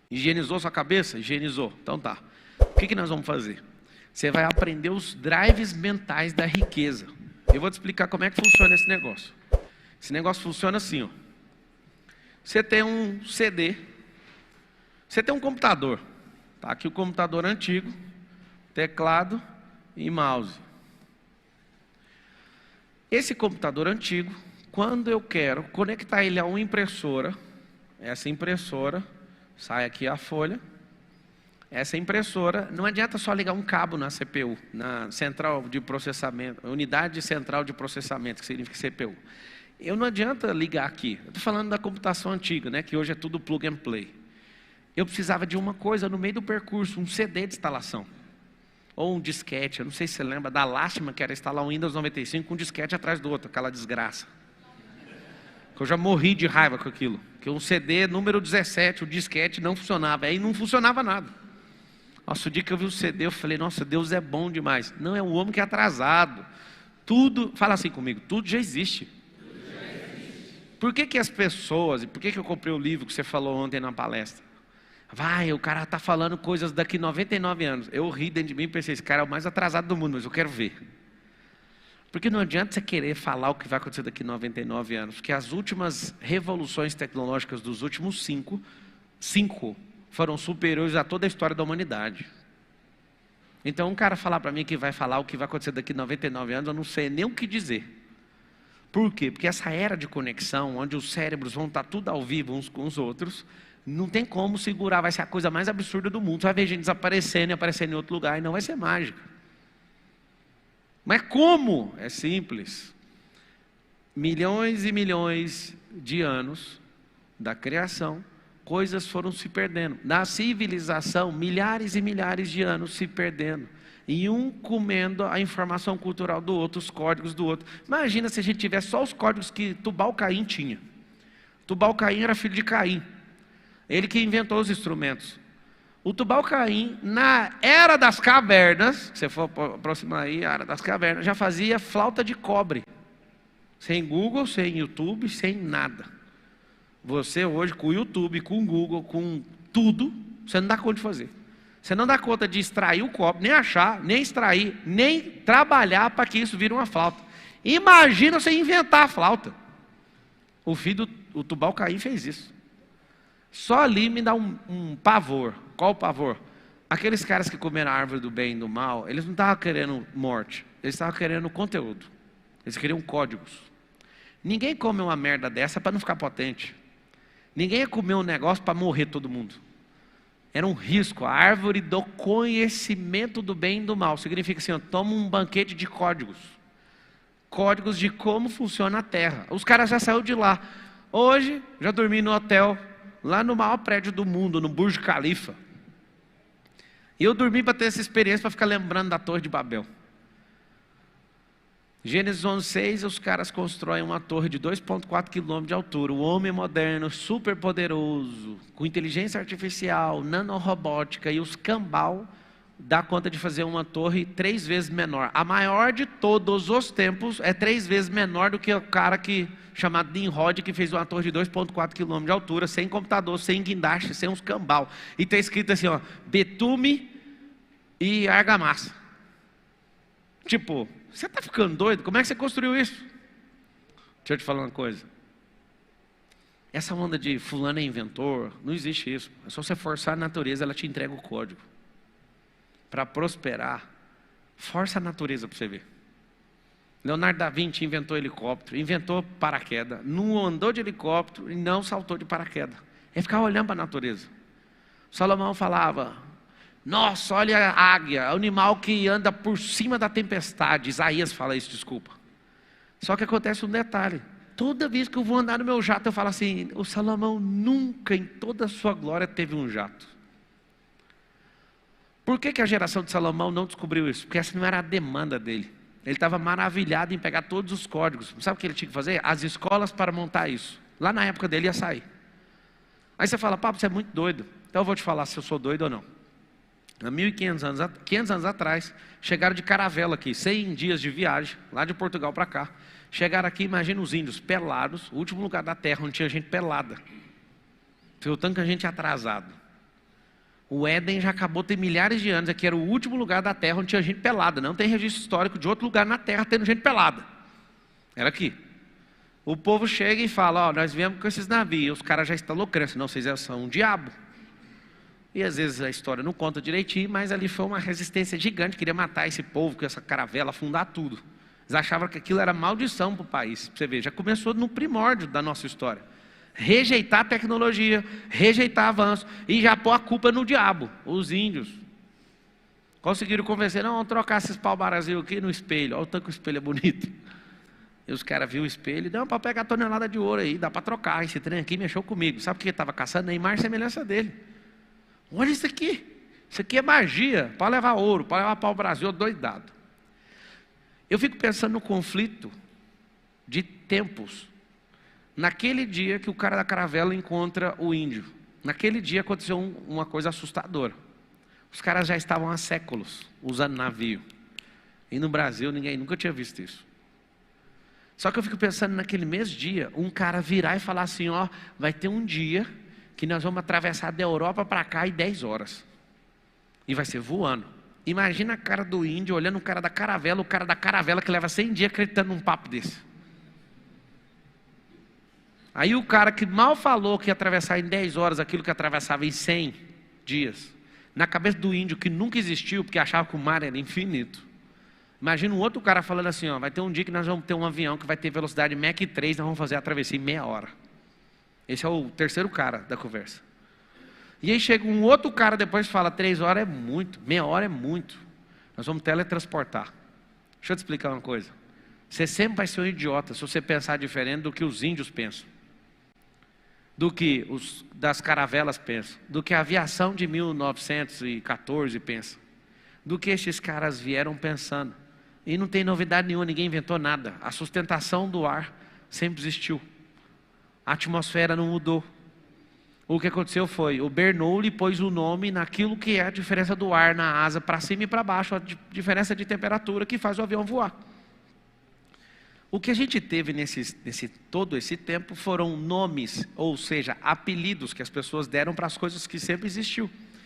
Higienizou sua cabeça? Higienizou. Então tá. O que nós vamos fazer? Você vai aprender os drives mentais da riqueza. Eu vou te explicar como é que funciona esse negócio. Esse negócio funciona assim, ó. Você tem um CD, você tem um computador. Tá aqui o computador antigo, teclado e mouse. Esse computador antigo, quando eu quero conectar ele a uma impressora, essa impressora, sai aqui a folha. Essa impressora, não adianta só ligar um cabo na CPU, na central de processamento, unidade central de processamento, que significa CPU. Não adianta ligar aqui. Eu estou falando da computação antiga, né, que hoje é tudo plug and play. Eu precisava de uma coisa no meio do percurso, um CD de instalação. Ou um disquete, eu não sei se você lembra da lástima que era instalar um Windows 95 com um disquete atrás do outro, aquela desgraça. Eu já morri de raiva com aquilo. Que um CD número 17, o disquete não funcionava, aí não funcionava nada. Nossa, o dia que eu vi o CD, eu falei, nossa, Deus é bom demais. Não, é um homem que é atrasado. Tudo, fala assim comigo, tudo já existe. Por que as pessoas, e por que eu comprei o livro que você falou ontem na palestra? O cara está falando coisas daqui 99 anos. Eu ri dentro de mim e pensei, esse cara é o mais atrasado do mundo, mas eu quero ver. Porque não adianta você querer falar o que vai acontecer daqui 99 anos, porque as últimas revoluções tecnológicas dos últimos cinco foram superiores a toda a história da humanidade. Então um cara falar para mim que vai falar o que vai acontecer daqui 99 anos, eu não sei nem o que dizer. Por quê? Porque essa era de conexão, onde os cérebros vão estar tudo ao vivo uns com os outros, não tem como segurar, vai ser a coisa mais absurda do mundo. Você vai ver gente desaparecendo e aparecendo em outro lugar, e não vai ser mágica. Mas como? É simples. Milhões e milhões de anos da criação, coisas foram se perdendo. Na civilização, milhares e milhares de anos se perdendo. E um comendo a informação cultural do outro, os códigos do outro. Imagina se a gente tivesse só os códigos que Tubal-Caim tinha. Tubal-Caim era filho de Caim. Ele que inventou os instrumentos. O Tubal-Caim, na Era das Cavernas, se você for aproximar aí, a Era das Cavernas, já fazia flauta de cobre. Sem Google, sem YouTube, sem nada. Você hoje, com o YouTube, com o Google, com tudo, você não dá conta de fazer. Você não dá conta de extrair o cobre, nem achar, nem extrair, nem trabalhar para que isso vire uma flauta. Imagina você inventar a flauta. O filho do Tubal-Caim fez isso. Só ali me dá um pavor. Qual o pavor? Aqueles caras que comeram a árvore do bem e do mal, eles não estavam querendo morte, eles estavam querendo conteúdo. Eles queriam códigos. Ninguém come uma merda dessa para não ficar potente. Ninguém ia comer um negócio para morrer todo mundo. Era um risco. A árvore do conhecimento do bem e do mal. Significa assim, toma um banquete de códigos. Códigos de como funciona a terra. Os caras já saíram de lá. Hoje, já dormi no hotel, lá no maior prédio do mundo, no Burj Khalifa. E eu dormi para ter essa experiência, para ficar lembrando da Torre de Babel. Gênesis 11:6, os caras constroem uma torre de 2,4 km de altura. O homem moderno, super poderoso, com inteligência artificial, nanorobótica e os cambal, dá conta de fazer uma torre 3 vezes menor. A maior de todos os tempos é 3 vezes menor do que o cara chamado Nimrod, que fez uma torre de 2,4 km de altura, sem computador, sem guindaste, sem uns cambal. E está escrito assim, ó, betume e argamassa. Tipo, você está ficando doido? Como é que você construiu isso? Deixa eu te falar uma coisa. Essa onda de fulano é inventor, não existe isso. É só você forçar a natureza, ela te entrega o código. Para prosperar, força a natureza para você ver. Leonardo da Vinci inventou helicóptero, inventou paraquedas, não andou de helicóptero e não saltou de paraquedas. Ele ficava olhando para a natureza. Salomão falava, nossa, olha a águia, animal que anda por cima da tempestade. Isaías fala isso, desculpa. Só que acontece um detalhe. Toda vez que eu vou andar no meu jato, eu falo assim, o Salomão nunca em toda a sua glória teve um jato. Por que a geração de Salomão não descobriu isso? Porque essa não era a demanda dele. Ele estava maravilhado em pegar todos os códigos. Sabe o que ele tinha que fazer? As escolas para montar isso. Lá na época dele ia sair. Aí você fala, papo, você é muito doido. Então eu vou te falar se eu sou doido ou não. Há 500 anos atrás, chegaram de caravela aqui, 100 dias de viagem, lá de Portugal para cá. Chegaram aqui, imagina os índios pelados, o último lugar da terra onde tinha gente pelada. Foi o tanto que a gente é atrasado. O Éden já acabou tem milhares de anos. Aqui era o último lugar da Terra onde tinha gente pelada. Não tem registro histórico de outro lugar na Terra tendo gente pelada. Era aqui. O povo chega e fala, ó, nós viemos com esses navios. Os caras já estão loucando. Não, vocês são um diabo. E às vezes a história não conta direitinho, mas ali foi uma resistência gigante. Queria matar esse povo com essa caravela, afundar tudo. Eles achavam que aquilo era maldição para o país. Você vê, já começou no primórdio da nossa história. Rejeitar a tecnologia, rejeitar avanço e já pôr a culpa no diabo, os índios. Conseguiram convencer, não, vamos trocar esses pau-brasil aqui no espelho. Olha o tanto que o espelho é bonito. E os caras viram o espelho e não, para pegar a tonelada de ouro aí, dá para trocar. Esse trem aqui mexeu comigo. Sabe o que ele estava caçando? A imagem e semelhança dele. Olha isso aqui. Isso aqui é magia. Para levar ouro, para levar pau-brasil, doidado. Eu fico pensando no conflito de tempos. Naquele dia que o cara da caravela encontra o índio, naquele dia aconteceu uma coisa assustadora. Os caras já estavam há séculos usando navio. E no Brasil ninguém nunca tinha visto isso. Só que eu fico pensando naquele mesmo dia, um cara virar e falar assim, ó, vai ter um dia que nós vamos atravessar da Europa para cá em 10 horas. E vai ser voando. Imagina a cara do índio olhando o cara da caravela que leva 100 dias acreditando num papo desse. Aí o cara que mal falou que ia atravessar em 10 horas aquilo que atravessava em 100 dias, na cabeça do índio que nunca existiu, porque achava que o mar era infinito. Imagina um outro cara falando assim, ó, vai ter um dia que nós vamos ter um avião que vai ter velocidade Mach 3, nós vamos fazer a travessia em meia hora. Esse é o terceiro cara da conversa. E aí chega um outro cara depois e fala, 3 horas é muito, meia hora é muito. Nós vamos teletransportar. Deixa eu te explicar uma coisa. Você sempre vai ser um idiota se você pensar diferente do que os índios pensam. Do que os das caravelas pensam, do que a aviação de 1914 pensa, do que esses caras vieram pensando. E não tem novidade nenhuma, ninguém inventou nada. A sustentação do ar sempre existiu. A atmosfera não mudou. O que aconteceu foi, o Bernoulli pôs o nome naquilo que é a diferença do ar na asa para cima e para baixo, a diferença de temperatura que faz o avião voar. O que a gente teve todo esse tempo foram nomes, ou seja, apelidos que as pessoas deram para as coisas que sempre existiu.